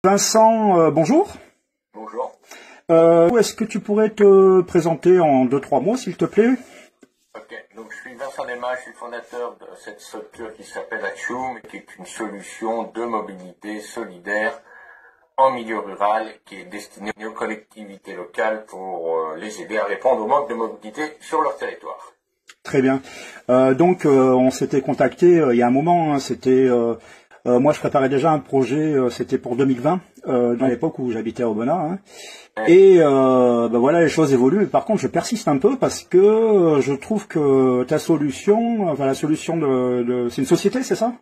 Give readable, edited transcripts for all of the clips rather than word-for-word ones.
Vincent, bonjour. Bonjour. Est-ce que tu pourrais te présenter en 2-3 mots, s'il te plaît? Ok, donc je suis Vincent Delmas, je suis fondateur de cette structure qui s'appelle Atchoum, qui est une solution de mobilité solidaire en milieu rural, qui est destinée aux collectivités locales pour les aider à répondre au manque de mobilité sur leur territoire. Très bien. On s'était contacté il y a un moment, hein, moi, je préparais déjà un projet, c'était pour 2020, dans l'époque où j'habitais à Aubenas. Hein. Et voilà, les choses évoluent. Par contre, je persiste un peu parce que je trouve que ta solution, enfin la solution c'est une société, c'est ça?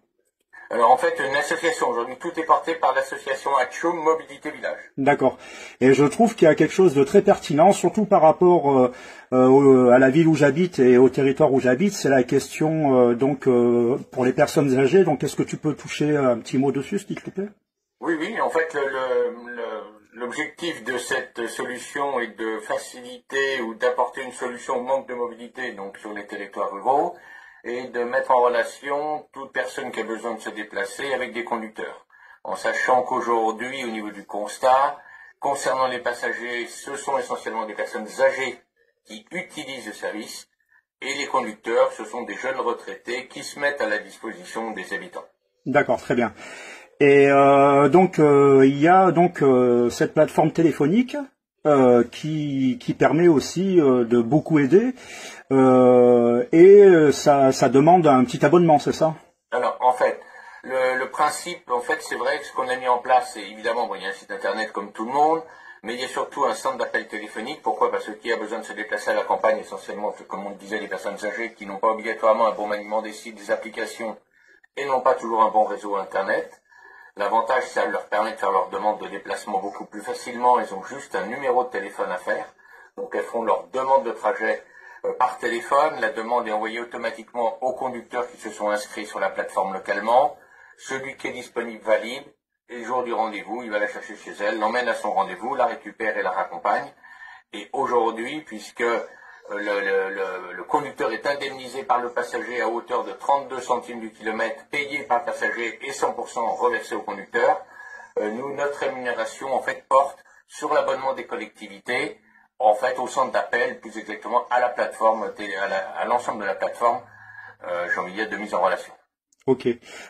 Alors en fait, une association. Aujourd'hui, tout est porté par l'association Atchoum Mobilité Village. D'accord. Et je trouve qu'il y a quelque chose de très pertinent, surtout par rapport à la ville où j'habite et au territoire où j'habite. C'est la question pour les personnes âgées. Donc, est-ce que tu peux toucher un petit mot dessus, s'il te plaît? Oui. En fait, l'objectif de cette solution est de faciliter ou d'apporter une solution au manque de mobilité donc sur les territoires ruraux et de mettre en relation toute personne qui a besoin de se déplacer avec des conducteurs. En sachant qu'aujourd'hui, au niveau du constat, concernant les passagers, ce sont essentiellement des personnes âgées qui utilisent le service et les conducteurs, ce sont des jeunes retraités qui se mettent à la disposition des habitants. D'accord, très bien. Et il y a cette plateforme téléphonique qui permet aussi de beaucoup aider ça demande un petit abonnement, c'est ça? Alors en fait, le principe, en fait, c'est vrai que ce qu'on a mis en place, c'est évidemment, il y a un site internet comme tout le monde, mais il y a surtout un centre d'appel téléphonique. Pourquoi? Parce que qui a besoin de se déplacer à la campagne, essentiellement, comme on le disait, les personnes âgées qui n'ont pas obligatoirement un bon maniement des sites, des applications et n'ont pas toujours un bon réseau internet. L'avantage, ça leur permet de faire leur demande de déplacement beaucoup plus facilement. Elles ont juste un numéro de téléphone à faire. Donc elles font leur demande de trajet par téléphone. La demande est envoyée automatiquement aux conducteurs qui se sont inscrits sur la plateforme localement. Celui qui est disponible valide. Et le jour du rendez-vous, il va la chercher chez elle, l'emmène à son rendez-vous, la récupère et la raccompagne. Et aujourd'hui, puisque le conducteur est indemnisé par le passager à hauteur de 32 centimes du kilomètre, payé par le passager et 100% reversé au conducteur, notre rémunération en fait porte sur l'abonnement des collectivités, en fait au centre d'appel, plus exactement à la plateforme, à l'ensemble de la plateforme, j'ai envie de dire, de mise en relation. Ok.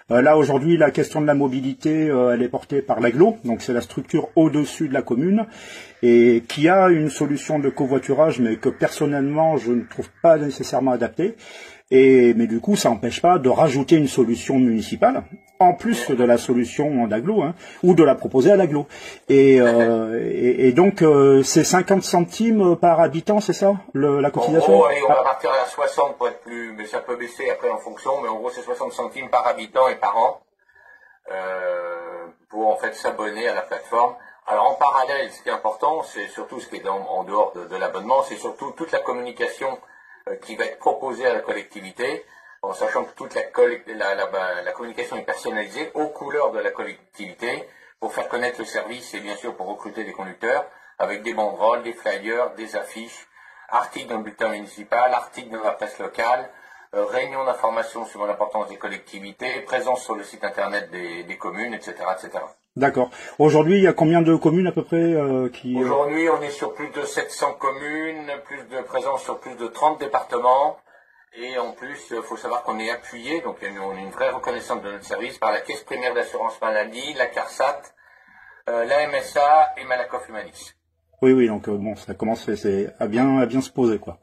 Là aujourd'hui, la question de la mobilité, elle est portée par l'AGLO, donc c'est la structure au-dessus de la commune, et qui a une solution de covoiturage, mais que personnellement je ne trouve pas nécessairement adaptée. Mais du coup, ça n'empêche pas de rajouter une solution municipale, en plus de la solution d'AGLO, hein, ou de la proposer à l'AGLO. Donc, c'est 50 centimes par habitant, c'est ça, la cotisation? En gros, allez, on va partir à 60 pour être plus, mais ça peut baisser après en fonction, mais en gros, c'est 60 centimes par habitant et par an, pour en fait s'abonner à la plateforme. Alors en parallèle, ce qui est important, c'est surtout ce qui est en dehors de l'abonnement, c'est surtout toute la communication qui va être proposée à la collectivité, en sachant que toute la communication est personnalisée aux couleurs de la collectivité pour faire connaître le service et bien sûr pour recruter des conducteurs avec des banderoles, des flyers, des affiches, articles dans le bulletin municipal, articles dans la presse locale, réunions d'information sur l'importance des collectivités, présence sur le site internet des communes, etc., etc. D'accord. Aujourd'hui, il y a combien de communes à peu près qui... Aujourd'hui, on est sur plus de 700 communes, plus de présence sur plus de 30 départements. Et en plus, il faut savoir qu'on est appuyé, donc on a une vraie reconnaissance de notre service par la Caisse primaire d'assurance maladie, la CARSAT, la MSA et Malakoff Humanis. Oui, donc bon, ça commence à bien se poser, quoi.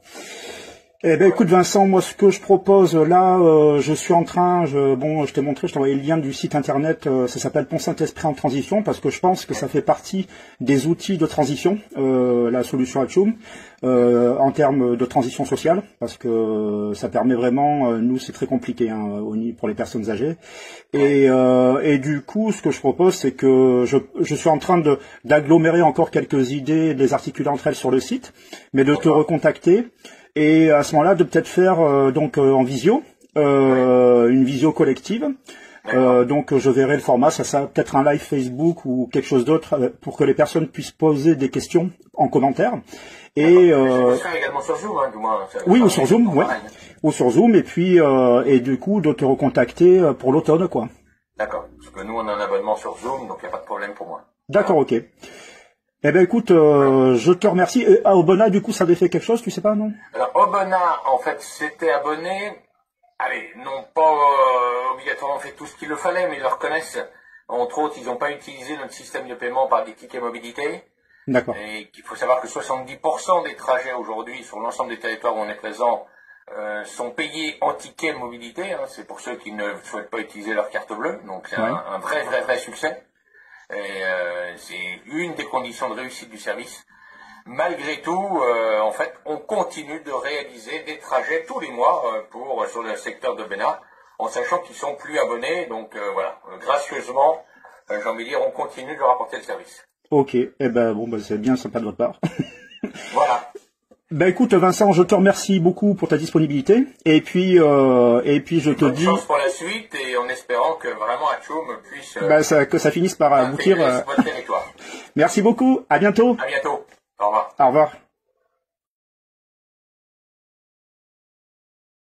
Eh ben, écoute Vincent, moi ce que je propose là, je suis en train, je t'ai montré, je t'ai envoyé le lien du site internet, ça s'appelle Pont Saint-Esprit en transition, parce que je pense que ça fait partie des outils de transition, la solution Atchoum, en termes de transition sociale, parce que ça permet vraiment, nous c'est très compliqué hein, pour les personnes âgées, et du coup ce que je propose c'est que je suis en train d'agglomérer encore quelques idées, de les articuler entre elles sur le site, mais de te recontacter. Et à ce moment-là, de peut-être faire en visio, une visio collective. Donc je verrai le format, ça peut-être un live Facebook ou quelque chose d'autre pour que les personnes puissent poser des questions en commentaire. Et ça également sur Zoom, hein, du moins. Oui, ou sur Zoom, ouais. Ou sur Zoom, et puis et du coup de te recontacter pour l'automne, quoi. D'accord. Parce que nous on a un abonnement sur Zoom, donc il n'y a pas de problème pour moi. D'accord, ok. Eh ben écoute, je te remercie. Et à Obona, du coup, ça avait fait quelque chose, tu sais pas, non? Alors, Obona, en fait, s'était abonné, allez, n'ont pas obligatoirement fait tout ce qu'il le fallait, mais ils le reconnaissent. Entre autres, ils n'ont pas utilisé notre système de paiement par des tickets mobilité. D'accord. Et qu'il faut savoir que 70% des trajets aujourd'hui sur l'ensemble des territoires où on est présent sont payés en ticket mobilité. Hein. C'est pour ceux qui ne souhaitent pas utiliser leur carte bleue. Donc c'est un vrai succès. Et c'est une des conditions de réussite du service. Malgré tout, en fait, on continue de réaliser des trajets tous les mois sur le secteur de Bénin, en sachant qu'ils sont plus abonnés. Donc voilà, gracieusement, j'ai envie de dire, on continue de leur apporter le service. Ok, eh ben bon, ben, c'est bien sympa de votre part. Voilà. Ben écoute Vincent, je te remercie beaucoup pour ta disponibilité et puis je te dis bonne chance pour la suite et en espérant que vraiment Atchoum puisse que ça finisse par aboutir. Votre territoire. Merci beaucoup, à bientôt. À bientôt. Au revoir. Au revoir.